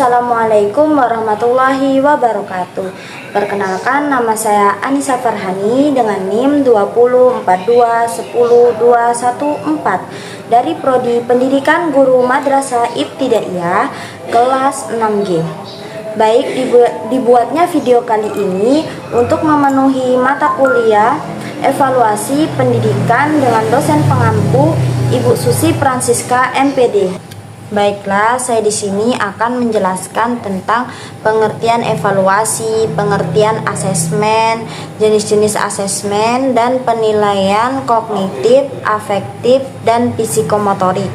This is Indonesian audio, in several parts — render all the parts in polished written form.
Assalamualaikum warahmatullahi wabarakatuh. Perkenalkan, nama saya Anissa Farhani dengan NIM 2042102114 dari Prodi Pendidikan Guru Madrasah Ibtidaiyah kelas 6G. Baik, dibuatnya video kali ini untuk memenuhi mata kuliah evaluasi pendidikan dengan dosen pengampu Ibu Susi Francisca MPD. Baiklah, saya di sini akan menjelaskan tentang pengertian evaluasi, pengertian asesmen, jenis-jenis asesmen, dan penilaian kognitif, afektif, dan psikomotorik.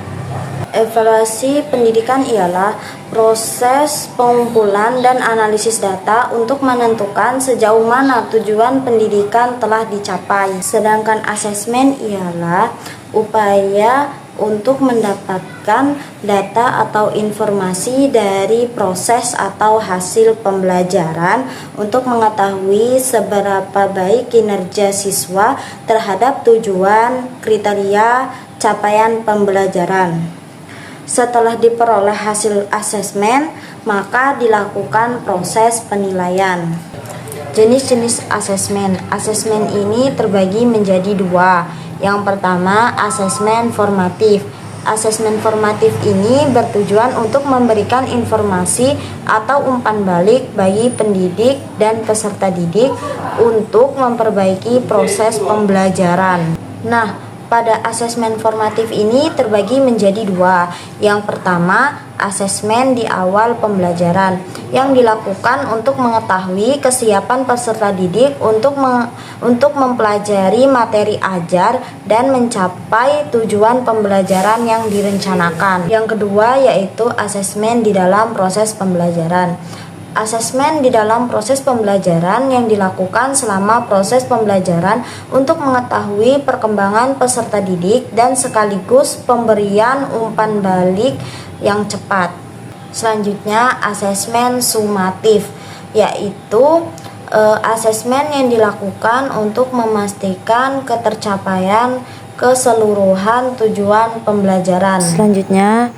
Evaluasi pendidikan ialah proses pengumpulan dan analisis data untuk menentukan sejauh mana tujuan pendidikan telah dicapai. Sedangkan asesmen ialah upaya untuk mendapatkan data atau informasi dari proses atau hasil pembelajaran untuk mengetahui seberapa baik kinerja siswa terhadap tujuan, kriteria, capaian pembelajaran. Setelah diperoleh hasil asesmen, maka dilakukan proses penilaian. Jenis-jenis asesmen. Asesmen ini terbagi menjadi dua. Yang pertama, asesmen formatif. Asesmen formatif ini bertujuan untuk memberikan informasi atau umpan balik bagi pendidik dan peserta didik untuk memperbaiki proses pembelajaran. Nah, pada asesmen formatif ini terbagi menjadi dua. Yang pertama, asesmen di awal pembelajaran yang dilakukan untuk mengetahui kesiapan peserta didik untuk mempelajari materi ajar dan mencapai tujuan pembelajaran yang direncanakan. Yang kedua yaitu asesmen di dalam proses pembelajaran. Asesmen di dalam proses pembelajaran yang dilakukan selama proses pembelajaran untuk mengetahui perkembangan peserta didik dan sekaligus pemberian umpan balik yang cepat. Selanjutnya, asesmen sumatif, yaitu asesmen yang dilakukan untuk memastikan ketercapaian keseluruhan tujuan pembelajaran. Selanjutnya,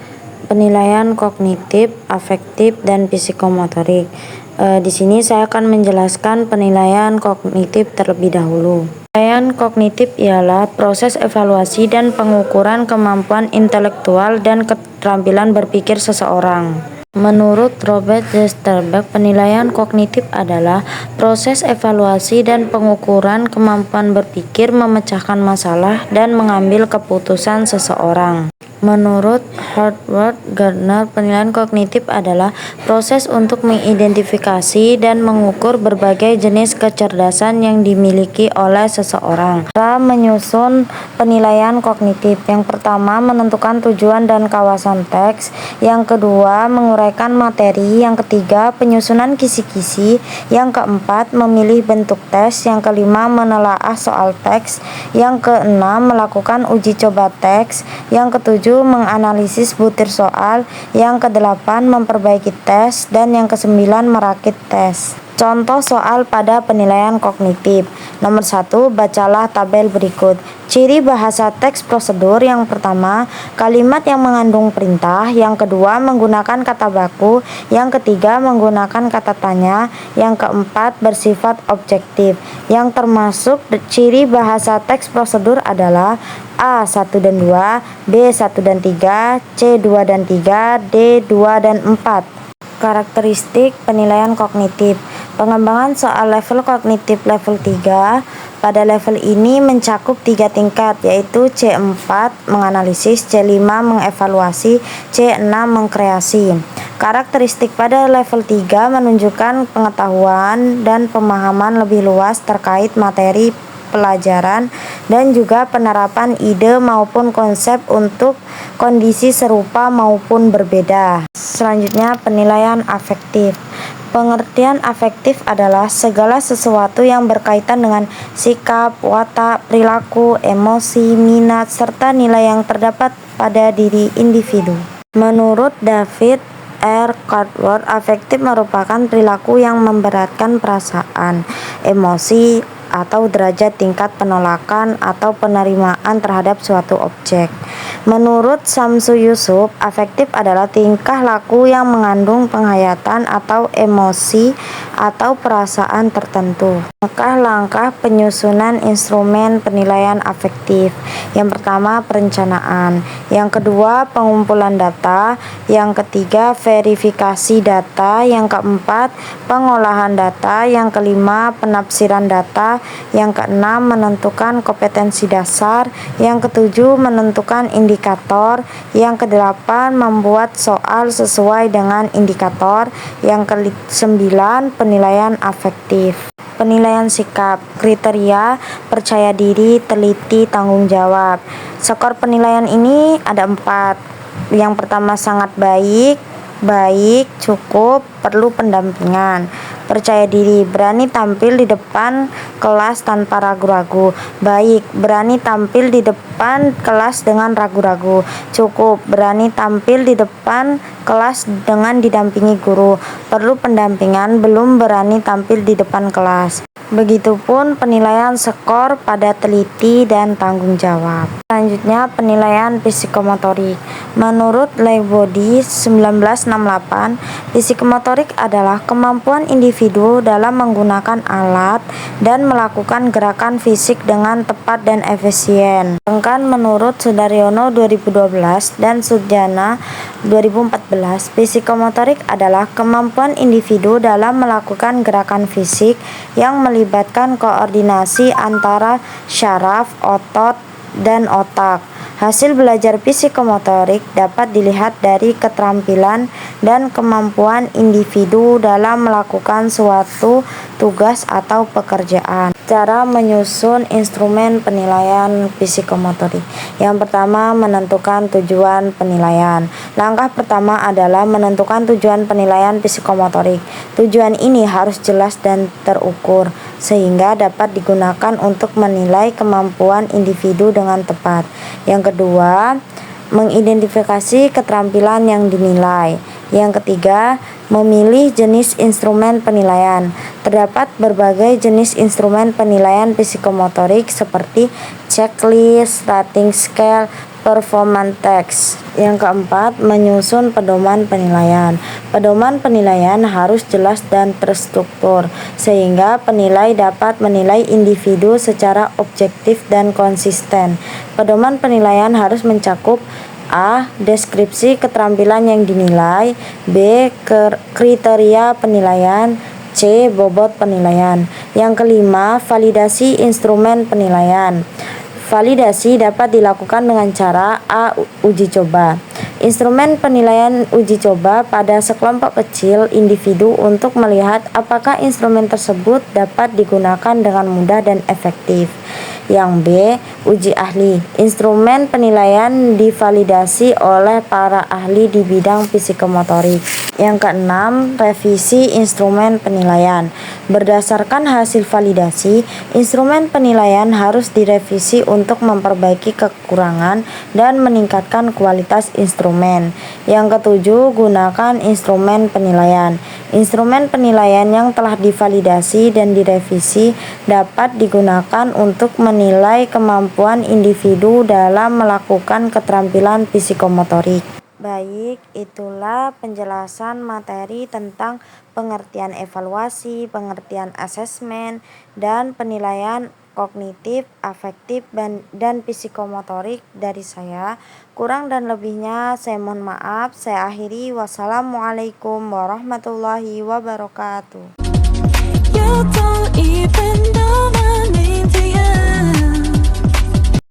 penilaian kognitif, afektif, dan psikomotorik. Di sini saya akan menjelaskan penilaian kognitif terlebih dahulu. Penilaian kognitif ialah proses evaluasi dan pengukuran kemampuan intelektual dan keterampilan berpikir seseorang. Menurut Robert Westerberg, penilaian kognitif adalah proses evaluasi dan pengukuran kemampuan berpikir, memecahkan masalah, dan mengambil keputusan seseorang. Menurut Howard Gardner, penilaian kognitif adalah proses untuk mengidentifikasi dan mengukur berbagai jenis kecerdasan yang dimiliki oleh seseorang. Cara menyusun penilaian kognitif: yang pertama, menentukan tujuan dan kawasan teks; yang kedua, menguraikan materi; yang ketiga, penyusunan kisi-kisi; yang keempat, memilih bentuk tes; yang kelima, menelaah soal teks; yang keenam, melakukan uji coba teks; yang ketujuh, menganalisis butir soal; yang kedelapan, memperbaiki tes; dan yang kesembilan, merakit tes. Contoh soal pada penilaian kognitif. Nomor 1, bacalah tabel berikut. Ciri bahasa teks prosedur: yang pertama, kalimat yang mengandung perintah; yang kedua, menggunakan kata baku; yang ketiga, menggunakan kata tanya; yang keempat, bersifat objektif. Yang termasuk ciri bahasa teks prosedur adalah A. 1 dan 2, B. 1 dan 3, C. 2 dan 3, D. 2 dan 4. Karakteristik penilaian kognitif. Pengembangan soal level kognitif level 3. Pada level ini mencakup 3 tingkat, yaitu C4 menganalisis, C5 mengevaluasi, C6 mengkreasi. Karakteristik pada level 3 menunjukkan pengetahuan dan pemahaman lebih luas terkait materi pelajaran dan juga penerapan ide maupun konsep untuk kondisi serupa maupun berbeda. Selanjutnya, penilaian afektif. Pengertian afektif adalah segala sesuatu yang berkaitan dengan sikap, watak, perilaku, emosi, minat, serta nilai yang terdapat pada diri individu. Menurut David R. Caldwell, afektif merupakan perilaku yang memberatkan perasaan, emosi, atau derajat tingkat penolakan atau penerimaan terhadap suatu objek. Menurut Samsu Yusuf, afektif adalah tingkah laku yang mengandung penghayatan atau emosi atau perasaan tertentu. Langkah-langkah penyusunan instrumen penilaian afektif. Yang pertama, perencanaan. Yang kedua, pengumpulan data. Yang ketiga, verifikasi data. Yang keempat, pengolahan data. Yang kelima, penafsiran data. Yang keenam, menentukan kompetensi dasar. Yang ketujuh, menentukan indikator. Yang kedelapan, membuat soal sesuai dengan indikator. Yang kesembilan, penilaian afektif. Penilaian sikap, kriteria, percaya diri, teliti, tanggung jawab. Skor penilaian ini ada 4. Yang pertama, sangat baik, cukup, perlu pendampingan. Percaya diri, berani tampil di depan kelas tanpa ragu-ragu. Baik, berani tampil di depan kelas dengan ragu-ragu. Cukup, berani tampil di depan kelas dengan didampingi guru. Perlu pendampingan, belum berani tampil di depan kelas. Begitupun penilaian skor pada teliti dan tanggung jawab. Selanjutnya, penilaian psikomotorik. Menurut Leibody 1968, psikomotorik adalah kemampuan individu dalam menggunakan alat dan melakukan gerakan fisik dengan tepat dan efisien. Sedangkan menurut Sudaryono 2012 dan Sudjana 2014, psikomotorik adalah kemampuan individu dalam melakukan gerakan fisik yang melibatkan koordinasi antara syaraf, otot, dan otak. Hasil belajar psikomotorik dapat dilihat dari keterampilan dan kemampuan individu dalam melakukan suatu tugas atau pekerjaan. Cara menyusun instrumen penilaian psikomotorik. Yang pertama, menentukan tujuan penilaian. Langkah pertama adalah menentukan tujuan penilaian psikomotorik. Tujuan ini harus jelas dan terukur, sehingga dapat digunakan untuk menilai kemampuan individu dengan tepat. Yang kedua, mengidentifikasi keterampilan yang dinilai. Yang ketiga, memilih jenis instrumen penilaian. Terdapat berbagai jenis instrumen penilaian psikomotorik seperti checklist, rating scale, performance test. Yang keempat, menyusun pedoman penilaian. Pedoman penilaian harus jelas dan terstruktur, sehingga penilai dapat menilai individu secara objektif dan konsisten. Pedoman penilaian harus mencakup A. Deskripsi keterampilan yang dinilai. B. Kriteria penilaian. C. Bobot penilaian. Yang kelima, validasi instrumen penilaian. Validasi dapat dilakukan dengan cara A. Uji coba. Instrumen penilaian uji coba pada sekelompok kecil individu untuk melihat apakah instrumen tersebut dapat digunakan dengan mudah dan efektif. Yang B. Uji ahli. Instrumen penilaian divalidasi oleh para ahli di bidang psikomotorik. Yang keenam, revisi instrumen penilaian. Berdasarkan hasil validasi, instrumen penilaian harus direvisi untuk memperbaiki kekurangan dan meningkatkan kualitas instrumen. Yang ketujuh, gunakan instrumen penilaian. Instrumen penilaian yang telah divalidasi dan direvisi dapat digunakan untuk menilai kemampuan individu dalam melakukan keterampilan psikomotorik. Baik, itulah penjelasan materi tentang pengertian evaluasi, pengertian asesmen, dan penilaian kognitif, afektif, dan psikomotorik dari saya. Kurang dan lebihnya saya mohon maaf. Saya akhiri. Wassalamualaikum warahmatullahi wabarakatuh. You don't even know